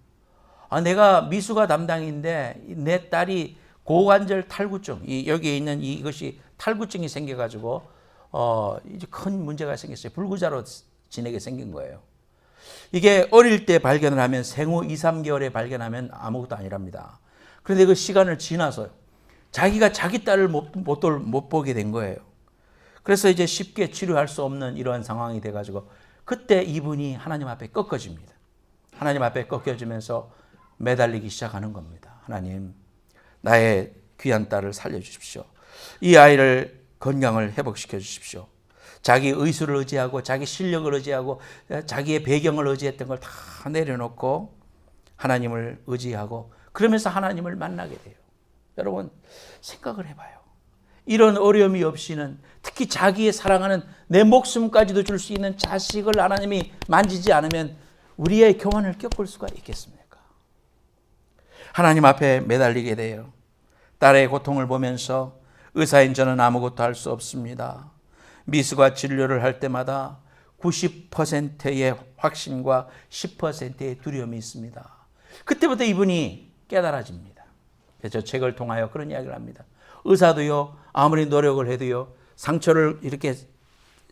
내가 미숙아 담당인데 내 딸이 고관절 탈구증, 여기에 있는 이것이 탈구증이 생겨가지고 이제 큰 문제가 생겼어요. 불구자로 지내게 생긴 거예요. 이게 어릴 때 발견을 하면 생후 2, 3개월에 발견하면 아무것도 아니랍니다. 그런데 그 시간을 지나서 자기가 자기 딸을 못 보게 된 거예요. 그래서 이제 쉽게 치료할 수 없는 이러한 상황이 돼가지고 그때 이분이 하나님 앞에 꺾어집니다. 하나님 앞에 꺾여지면서 매달리기 시작하는 겁니다. 하나님, 나의 귀한 딸을 살려주십시오. 이 아이를 건강을 회복시켜 주십시오. 자기 의술을 의지하고 자기 실력을 의지하고 자기의 배경을 의지했던 걸 다 내려놓고 하나님을 의지하고 그러면서 하나님을 만나게 돼요. 여러분 생각을 해봐요. 이런 어려움이 없이는 특히 자기의 사랑하는 내 목숨까지도 줄 수 있는 자식을 하나님이 만지지 않으면 우리의 교만을 겪을 수가 있겠습니까? 하나님 앞에 매달리게 돼요. 딸의 고통을 보면서 의사인 저는 아무것도 할 수 없습니다. 미숙아 진료를 할 때마다 90%의 확신과 10%의 두려움이 있습니다. 그때부터 이분이 깨달아집니다. 그래서 책을 통하여 그런 이야기를 합니다. 의사도요, 아무리 노력을 해도요, 상처를 이렇게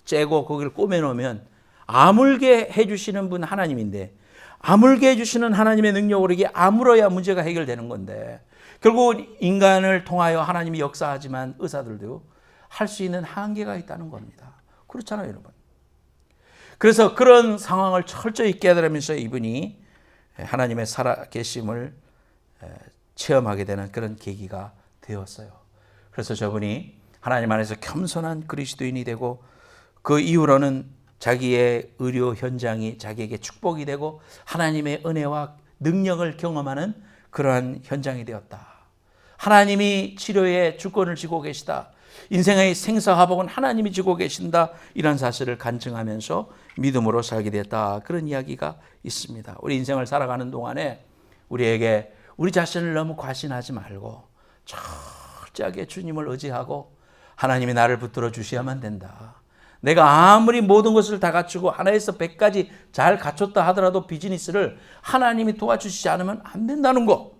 째고 거기를 꼬매놓으면 아물게 해주시는 분 하나님인데, 아물게 해주시는 하나님의 능력으로 이게 아물어야 문제가 해결되는 건데, 결국 인간을 통하여 하나님이 역사하지만 의사들도 할 수 있는 한계가 있다는 겁니다. 그렇잖아요, 여러분. 그래서 그런 상황을 철저히 깨달으면서 이분이 하나님의 살아계심을 체험하게 되는 그런 계기가 되었어요. 그래서 저분이 하나님 안에서 겸손한 그리스도인이 되고 그 이후로는 자기의 의료 현장이 자기에게 축복이 되고 하나님의 은혜와 능력을 경험하는 그러한 현장이 되었다. 하나님이 치료의 주권을 쥐고 계시다. 인생의 생사화복은 하나님이 쥐고 계신다. 이런 사실을 간증하면서 믿음으로 살게 됐다. 그런 이야기가 있습니다. 우리 인생을 살아가는 동안에 우리에게 우리 자신을 너무 과신하지 말고 철저하게 주님을 의지하고 하나님이 나를 붙들어 주셔야만 된다. 내가 아무리 모든 것을 다 갖추고 하나에서 100까지 잘 갖췄다 하더라도 비즈니스를 하나님이 도와주시지 않으면 안 된다는 거.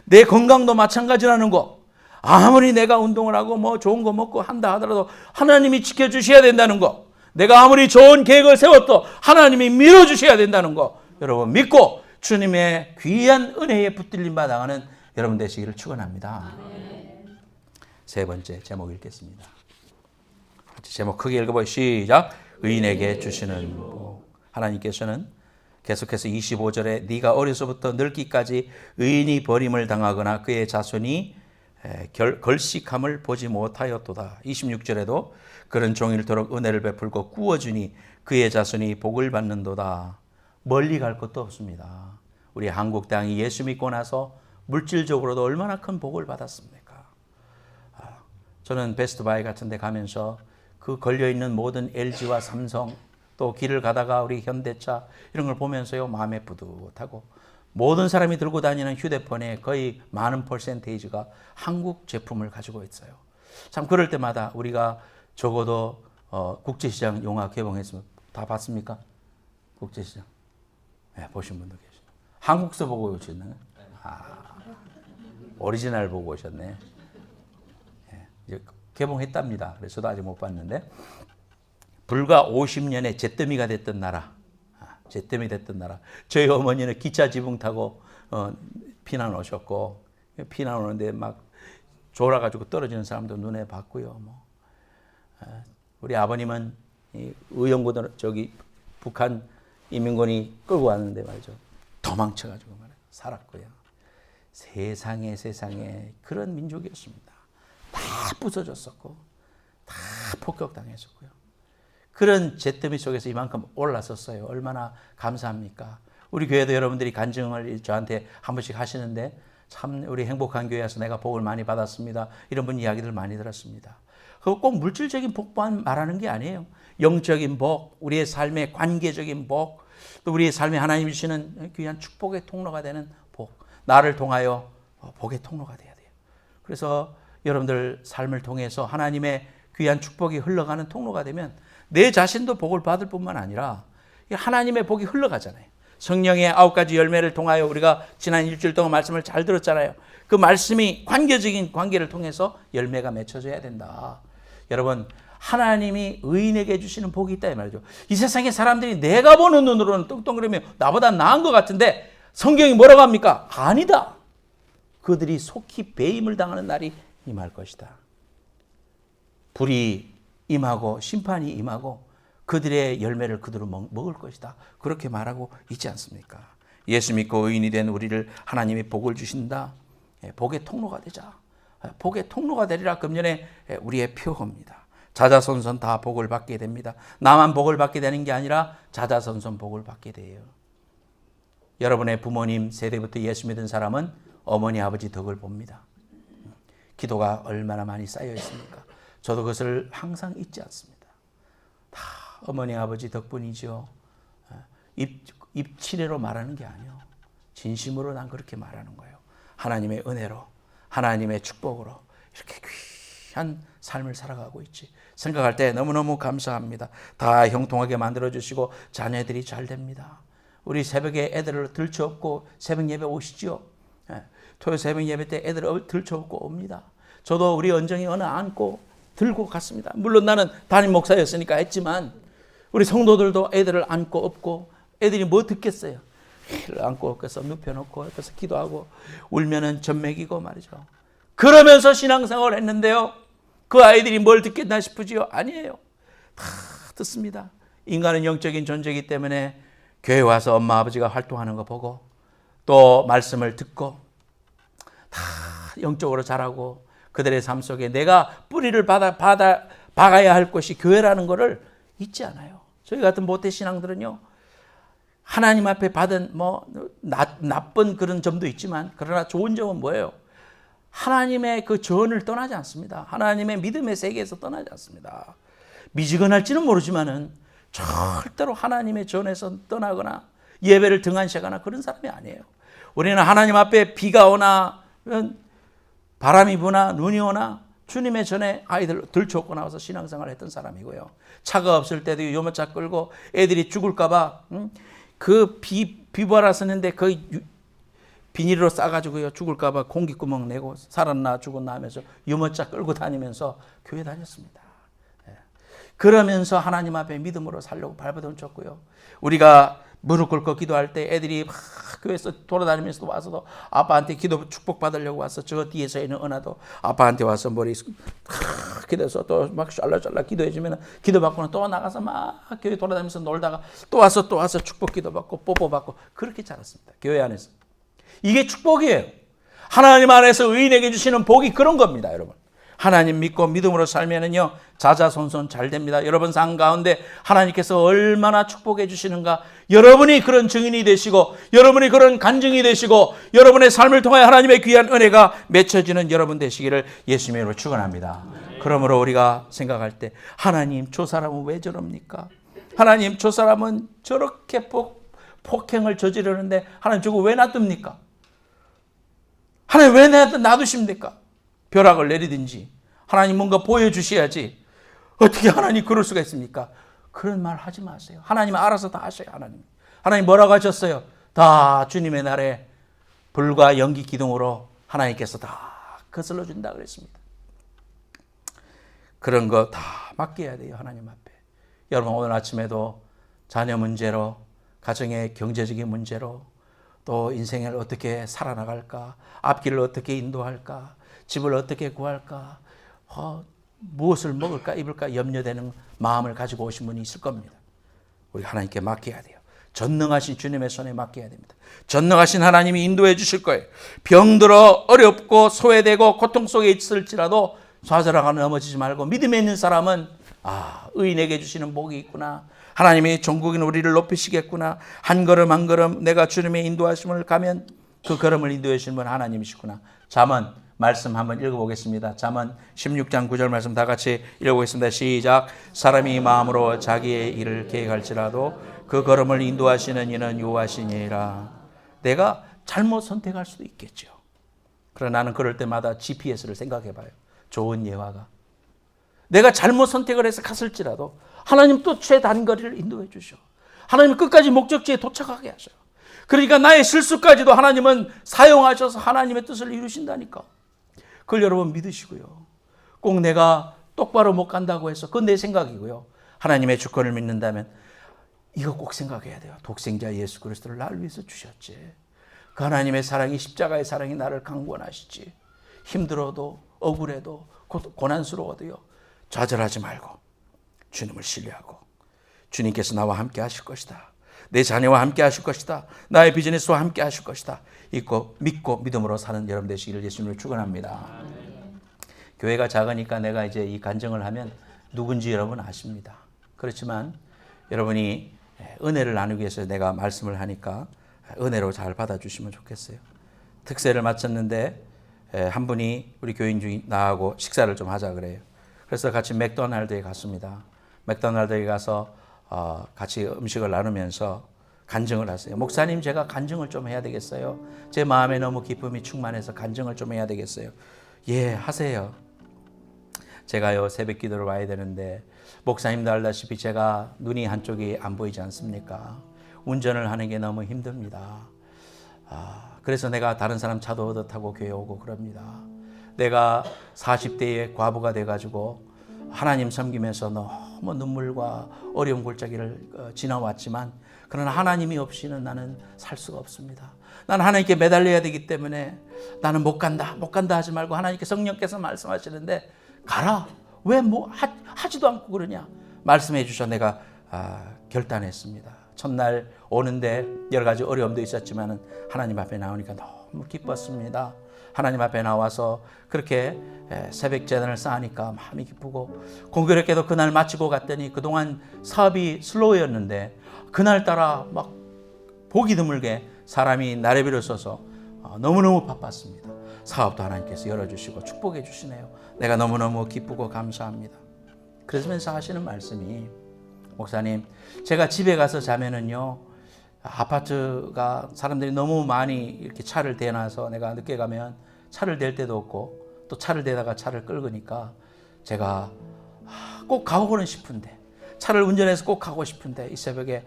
내 건강도 마찬가지라는 거. 아무리 내가 운동을 하고 뭐 좋은 거 먹고 한다 하더라도 하나님이 지켜주셔야 된다는 거. 내가 아무리 좋은 계획을 세웠도 하나님이 밀어주셔야 된다는 거. 여러분 믿고 주님의 귀한 은혜에 붙들림 받아가는 여러분 되시기를 축원합니다. 세 번째 제목 읽겠습니다. 제목 크게 읽어봐요. 시작. 의인에게 주시는 복. 하나님께서는 계속해서 25절에 네가 어려서부터 늙기까지 의인이 버림을 당하거나 그의 자손이 걸식함을 보지 못하였도다. 26절에도 그런 종일토록 은혜를 베풀고 구워주니 그의 자손이 복을 받는도다. 멀리 갈 것도 없습니다. 우리 한국 땅이 예수 믿고 나서 물질적으로도 얼마나 큰 복을 받았습니까? 저는 베스트바이 같은 데 가면서 그 걸려있는 모든 LG와 삼성 또 길을 가다가 우리 현대차 이런 걸 보면서요 마음에 뿌듯하고 모든 사람이 들고 다니는 휴대폰에 거의 많은 퍼센테이지가 한국 제품을 가지고 있어요. 참 그럴 때마다 우리가 적어도 국제시장 영화 개봉했으면 다 봤습니까? 국제시장. 네, 보신 분도 계시죠. 한국서 보고 오셨나요? 오리지널 보고 오셨네. 이제 개봉했답니다. 그래서 저도 아직 못 봤는데, 불과 50년에 잿더미가 됐던 나라, 잿더미 됐던 나라. 저희 어머니는 기차 지붕 타고 피난 오셨고, 피난 오는데 막 졸아가지고 떨어지는 사람도 눈에 봤고요. 뭐. 우리 아버님은 의용고등 저기 북한 인민군이 끌고 왔는데 말이죠. 도망쳐가지고 말이에요. 살았고요. 세상에 그런 민족이었습니다. 다 부서졌었고, 다 폭격당했었고요. 그런 잿더미 속에서 이만큼 올라섰어요. 얼마나 감사합니까? 우리 교회도 여러분들이 간증을 저한테 한 번씩 하시는데, 참 우리 행복한 교회에서 내가 복을 많이 받았습니다. 이런 분 이야기들 많이 들었습니다. 그거 꼭 물질적인 복만 말하는 게 아니에요. 영적인 복, 우리의 삶의 관계적인 복, 또 우리의 삶에 하나님이 주시는 귀한 축복의 통로가 되는 복. 나를 통하여 복의 통로가 돼야 돼요. 그래서 여러분들 삶을 통해서 하나님의 귀한 축복이 흘러가는 통로가 되면 내 자신도 복을 받을 뿐만 아니라 하나님의 복이 흘러가잖아요. 성령의 9가지 열매를 통하여 우리가 지난 일주일 동안 말씀을 잘 들었잖아요. 그 말씀이 관계적인 관계를 통해서 열매가 맺혀져야 된다. 여러분, 하나님이 의인에게 주시는 복이 있다 이 말이죠. 이 세상의 사람들이 내가 보는 눈으로는 뚱뚱거리며 나보다 나은 것 같은데 성경이 뭐라고 합니까? 아니다. 그들이 속히 배임을 당하는 날이 임할 것이다. 불이 임하고 심판이 임하고 그들의 열매를 그대로 먹을 것이다. 그렇게 말하고 있지 않습니까? 예수 믿고 의인이 된 우리를 하나님이 복을 주신다. 복의 통로가 되자. 복의 통로가 되리라 금년에 우리의 표어입니다. 자자손손 다 복을 받게 됩니다. 나만 복을 받게 되는 게 아니라 자자손손 복을 받게 돼요. 여러분의 부모님 세대부터 예수 믿은 사람은 어머니 아버지 덕을 봅니다. 기도가 얼마나 많이 쌓여 있습니까? 저도 그것을 항상 잊지 않습니다. 다 어머니 아버지 덕분이죠. 입치레로 말하는 게 아니에요. 진심으로 난 그렇게 말하는 거예요. 하나님의 은혜로, 하나님의 축복으로 이렇게 귀한 삶을 살아가고 있지. 생각할 때 너무너무 감사합니다. 다 형통하게 만들어주시고 자녀들이 잘 됩니다. 우리 새벽에 애들을 들쳐업고 새벽 예배 오시죠. 토요 새벽 예배 때 애들을 들쳐업고 옵니다. 저도 우리 언정이 어느 안고 들고 갔습니다. 물론 나는 담임 목사였으니까 했지만 우리 성도들도 애들을 안고 업고 애들이 뭐 듣겠어요. 애를 안고 업고서 눕혀놓고 옆에서 기도하고 울면은 젖 먹이고 말이죠. 그러면서 신앙생활을 했는데요. 그 아이들이 뭘 듣겠나 싶으지요? 아니에요. 다 듣습니다. 인간은 영적인 존재이기 때문에 교회 와서 엄마 아버지가 활동하는 거 보고 또 말씀을 듣고 다 영적으로 자라고 그들의 삶 속에 내가 뿌리를 박아야 할 것이 교회라는 것을 잊지 않아요. 저희 같은 모태 신앙들은요. 하나님 앞에 받은 나쁜 그런 점도 있지만 그러나 좋은 점은 뭐예요? 하나님의 그 전을 떠나지 않습니다. 하나님의 믿음의 세계에서 떠나지 않습니다. 미지근할지는 모르지만은 절대로 하나님의 전에서 떠나거나 예배를 등한시하거나 그런 사람이 아니에요. 우리는 하나님 앞에 비가 오나 바람이 부나 눈이 오나 주님의 전에 아이들 들쳐업고 나와서 신앙생활을 했던 사람이고요. 차가 없을 때도 유모차 끌고 애들이 죽을까 봐 그 비바라 쓰는데 그 비닐로 싸가지고요. 죽을까 봐 공기구멍 내고 살았나 죽었나 하면서 유모차 끌고 다니면서 교회 다녔습니다. 그러면서 하나님 앞에 믿음으로 살려고 발버둥 쳤고요. 우리가 무릎 꿇고 기도할 때 애들이 막 교회에서 돌아다니면서 와서도 아빠한테 기도 축복받으려고 와서 저 뒤에서 있는 은하도 아빠한테 와서 머리 기도해서 또 막 잘라 기도해주면 기도받고는 또 나가서 막 교회 돌아다니면서 놀다가 또 와서 축복 기도받고 뽀뽀받고 그렇게 자랐습니다. 교회 안에서. 이게 축복이에요. 하나님 안에서 의인에게 주시는 복이 그런 겁니다, 여러분. 하나님 믿고 믿음으로 살면은요, 자자손손 잘 됩니다. 여러분 삶 가운데 하나님께서 얼마나 축복해 주시는가, 여러분이 그런 증인이 되시고, 여러분이 그런 간증이 되시고, 여러분의 삶을 통해 하나님의 귀한 은혜가 맺혀지는 여러분 되시기를 예수님의 이름으로 축원합니다. 그러므로 우리가 생각할 때, 하나님 저 사람은 왜 저럽니까? 하나님 저 사람은 저렇게 폭행을 저지르는데 하나님 저거 왜 놔둡니까? 하나님 왜 놔두십니까? 벼락을 내리든지 하나님 뭔가 보여주셔야지 어떻게 하나님 그럴 수가 있습니까? 그런 말 하지 마세요. 하나님 알아서 다 하셔요. 하나님 뭐라고 하셨어요? 다 주님의 날에 불과 연기 기둥으로 하나님께서 다 거슬러 준다 그랬습니다. 그런 거 다 맡겨야 돼요, 하나님 앞에. 여러분, 오늘 아침에도 자녀 문제로, 가정의 경제적인 문제로, 또 인생을 어떻게 살아나갈까, 앞길을 어떻게 인도할까, 집을 어떻게 구할까, 무엇을 먹을까 입을까 염려되는 마음을 가지고 오신 분이 있을 겁니다. 우리 하나님께 맡겨야 돼요. 전능하신 주님의 손에 맡겨야 됩니다. 전능하신 하나님이 인도해 주실 거예요. 병들어 어렵고 소외되고 고통 속에 있을지라도 좌절하고 넘어지지 말고, 믿음에 있는 사람은 의인에게 주시는 복이 있구나, 하나님이 전국인 우리를 높이시겠구나, 한 걸음 한 걸음 내가 주님의 인도하심을 가면 그 걸음을 인도해 주시는 분 하나님이시구나. 잠언 말씀 한번 읽어보겠습니다. 잠언 16장 9절 말씀 다 같이 읽어보겠습니다. 시작. 사람이 마음으로 자기의 일을 계획할지라도 그 걸음을 인도하시는 이는 여호와시니라. 내가 잘못 선택할 수도 있겠죠. 그러나 나는 그럴 때마다 GPS를 생각해 봐요. 좋은 예화가. 내가 잘못 선택을 해서 갔을지라도 하나님 또 최단거리를 인도해 주셔. 하나님 끝까지 목적지에 도착하게 하셔요. 그러니까 나의 실수까지도 하나님은 사용하셔서 하나님의 뜻을 이루신다니까. 그걸 여러분 믿으시고요. 꼭 내가 똑바로 못 간다고 해서 그건 내 생각이고요. 하나님의 주권을 믿는다면 이거 꼭 생각해야 돼요. 독생자 예수 그리스도를 나를 위해서 주셨지. 그 하나님의 사랑이, 십자가의 사랑이 나를 강권하시지. 힘들어도 억울해도 고난스러워도요, 좌절하지 말고 주님을 신뢰하고, 주님께서 나와 함께 하실 것이다, 내 자녀와 함께 하실 것이다, 나의 비즈니스와 함께 하실 것이다 믿고 믿음으로 사는 여러분 되시기를 예수님을 축원합니다. 교회가 작으니까 내가 이제 이 간증을 하면 누군지 여러분 아십니다. 그렇지만 여러분이 은혜를 나누기 위해서 내가 말씀을 하니까 은혜로 잘 받아주시면 좋겠어요. 특세를 마쳤는데 한 분이 우리 교인 중에 나하고 식사를 좀 하자 그래요. 그래서 같이 맥도날드에 갔습니다. 맥도날드에 가서 같이 음식을 나누면서 간증을 하세요. 목사님, 제가 간증을 좀 해야 되겠어요. 제 마음에 너무 기쁨이 충만해서 간증을 좀 해야 되겠어요. 예, 하세요. 제가요 새벽 기도를 와야 되는데 목사님도 알다시피 제가 눈이 한쪽이 안 보이지 않습니까? 운전을 하는 게 너무 힘듭니다. 그래서 내가 다른 사람 차도 얻어 타고 교회 오고 그럽니다. 내가 40대에 과부가 돼가지고 하나님 섬기면서 너무 눈물과 어려운 골짜기를 지나왔지만, 그러나 하나님이 없이는 나는 살 수가 없습니다. 나는 하나님께 매달려야 되기 때문에 나는 못 간다 하지 말고, 하나님께 성령께서 말씀하시는데 가라, 왜 하지도 않고 그러냐 말씀해 주셔. 내가 결단했습니다. 첫날 오는데 여러 가지 어려움도 있었지만 하나님 앞에 나오니까 너무 기뻤습니다. 하나님 앞에 나와서 그렇게 새벽 제단을 쌓으니까 마음이 기쁘고, 공교롭게도 그날 마치고 갔더니 그동안 사업이 슬로우였는데 그날따라 막 보기 드물게 사람이 나래비를 써서 너무너무 바빴습니다. 사업도 하나님께서 열어주시고 축복해 주시네요. 내가 너무너무 기쁘고 감사합니다. 그러면서 하시는 말씀이, 목사님, 제가 집에 가서 자면은요, 아파트가 사람들이 너무 많이 이렇게 차를 대놔서 내가 늦게 가면 차를 댈 데도 없고, 또 차를 대다가 차를 끌으니까 제가 꼭 가고는 싶은데, 차를 운전해서 꼭 가고 싶은데 이 새벽에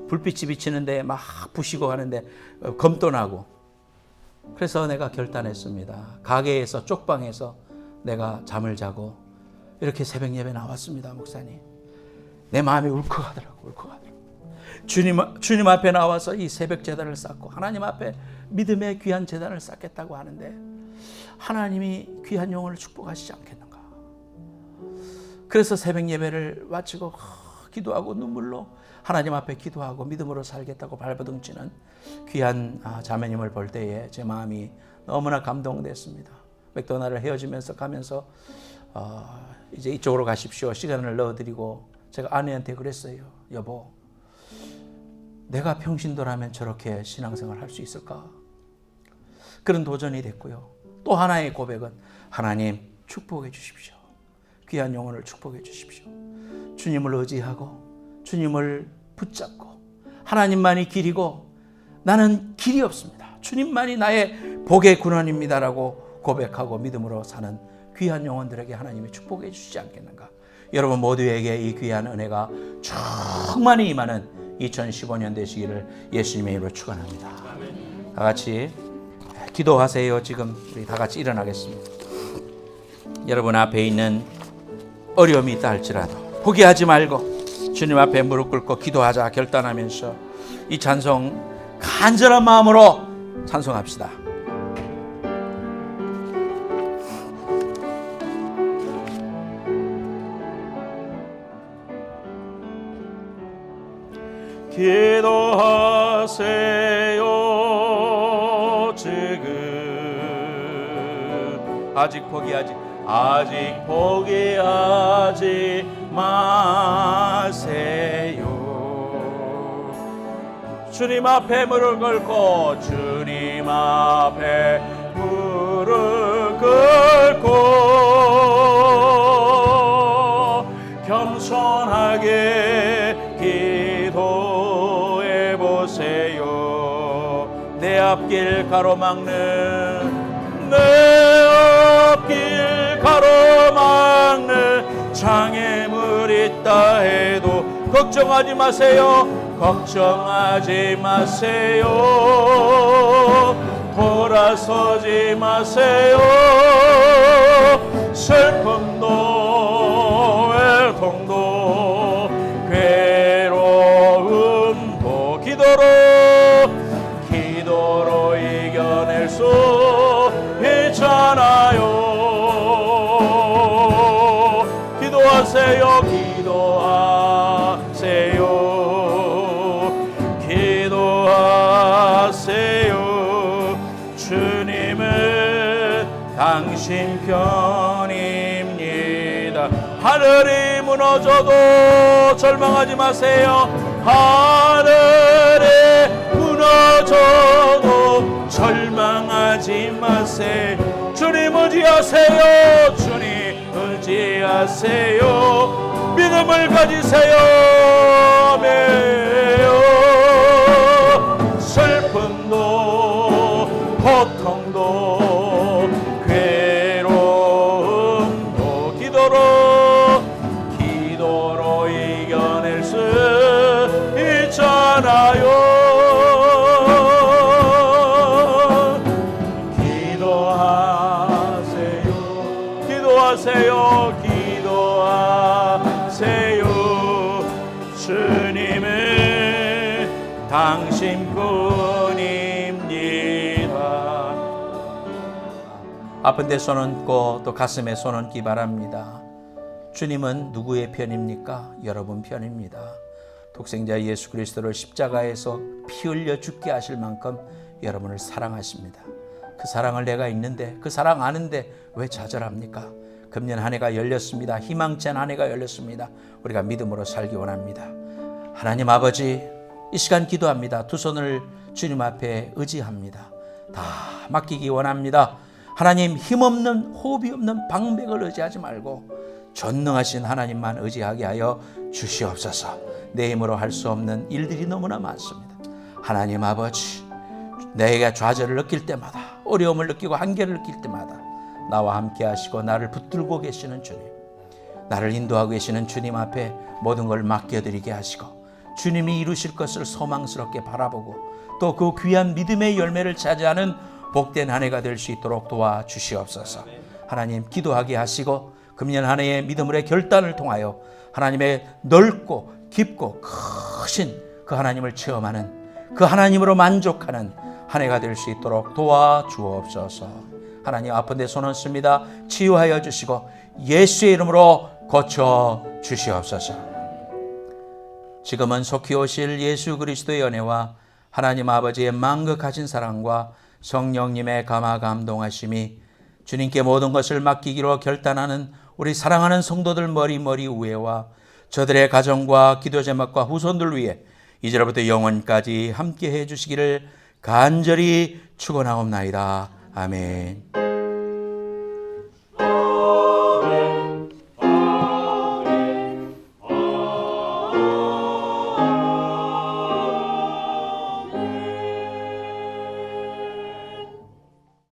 불빛이 비치는데 막 부시고 하는데 검도 나고, 그래서 내가 결단했습니다. 가게에서 쪽방에서 내가 잠을 자고 이렇게 새벽 예배 나왔습니다. 목사님, 내 마음이 울컥하더라고. 주님 앞에 나와서 이 새벽 제단을 쌓고 하나님 앞에 믿음의 귀한 제단을 쌓겠다고 하는데 하나님이 귀한 영혼을 축복하시지 않겠는가. 그래서 새벽 예배를 마치고 기도하고 눈물로 하나님 앞에 기도하고 믿음으로 살겠다고 발버둥치는 귀한 자매님을 볼 때에 제 마음이 너무나 감동됐습니다. 맥도날드를 헤어지면서 가면서 이제 이쪽으로 가십시오 시간을 넣어드리고, 제가 아내한테 그랬어요. 여보, 내가 평신도라면 저렇게 신앙생활 할 수 있을까? 그런 도전이 됐고요. 또 하나의 고백은, 하나님 축복해 주십시오. 귀한 영혼을 축복해 주십시오. 주님을 의지하고 주님을 붙잡고 하나님만이 길이고 나는 길이 없습니다. 주님만이 나의 복의 근원입니다라고 고백하고 믿음으로 사는 귀한 영혼들에게 하나님이 축복해 주시지 않겠는가. 여러분 모두에게 이 귀한 은혜가 충만히 임하는 2015년 되시기를 예수님의 이름으로 축원합니다. 다 같이 기도하세요. 지금 우리 다 같이 일어나겠습니다. 여러분 앞에 있는 어려움이 있다 할지라도 포기하지 말고 주님 앞에 무릎 꿇고 기도하자 결단하면서 이 찬송 간절한 마음으로 찬송합시다. 기도하세요. 지금 아직 포기하지 마세요. 주님 앞에 무릎 꿇고 주님 앞에 무릎 꿇고 겸손하게 기도해 보세요. 내 앞길 가로막는 장애물 있다 해도 걱정하지 마세요. 돌아서지 마세요. 슬픔도 애통도 괴로움도 기도로 이겨낼 수 있잖아요. 기도하세요. 주님은 당신 편입니다. 하늘이 무너져도 절망하지 마세요. 하늘이 무너져도 절망하지 마세요. 주님 의지하세요. 믿음을 가지세요. 슬픔도 고통도 괴로움도 기도로 이겨낼 수 있잖아요. 기도하세요. 주님은 당신뿐입니다. 아픈 데 손 얹고 또 가슴에 손 얹기 바랍니다. 주님은 누구의 편입니까? 여러분 편입니다. 독생자 예수 그리스도를 십자가에서 피 흘려 죽게 하실 만큼 여러분을 사랑하십니다. 그 사랑을 내가 있는데, 그 사랑 아는데 왜 좌절합니까? 금년 한 해가 열렸습니다. 희망찬 한 해가 열렸습니다. 우리가 믿음으로 살기 원합니다. 하나님 아버지, 이 시간 기도합니다. 두 손을 주님 앞에 의지합니다. 다 맡기기 원합니다. 하나님, 힘없는, 호흡이 없는 방백을 의지하지 말고 전능하신 하나님만 의지하게 하여 주시옵소서. 내 힘으로 할 수 없는 일들이 너무나 많습니다. 하나님 아버지, 내가 좌절을 느낄 때마다, 어려움을 느끼고 한계를 느낄 때마다 나와 함께 하시고 나를 붙들고 계시는 주님, 나를 인도하고 계시는 주님 앞에 모든 걸 맡겨드리게 하시고 주님이 이루실 것을 소망스럽게 바라보고 또 그 귀한 믿음의 열매를 차지하는 복된 한 해가 될 수 있도록 도와주시옵소서. 하나님, 기도하게 하시고 금년 한 해의 믿음의 결단을 통하여 하나님의 넓고 깊고 크신 그 하나님을 체험하는, 그 하나님으로 만족하는 한 해가 될 수 있도록 도와주옵소서. 하나님, 아픈 데 손 얹습니다. 치유하여 주시고 예수의 이름으로 고쳐 주시옵소서. 지금은 속히 오실 예수 그리스도의 은혜와 하나님 아버지의 만극하신 사랑과 성령님의 감화 감동하심이 주님께 모든 것을 맡기기로 결단하는 우리 사랑하는 성도들 머리 위에와 저들의 가정과 기도 제목과 후손들 위에 이제로부터 영원까지 함께 해 주시기를 간절히 축원하옵나이다. 아멘.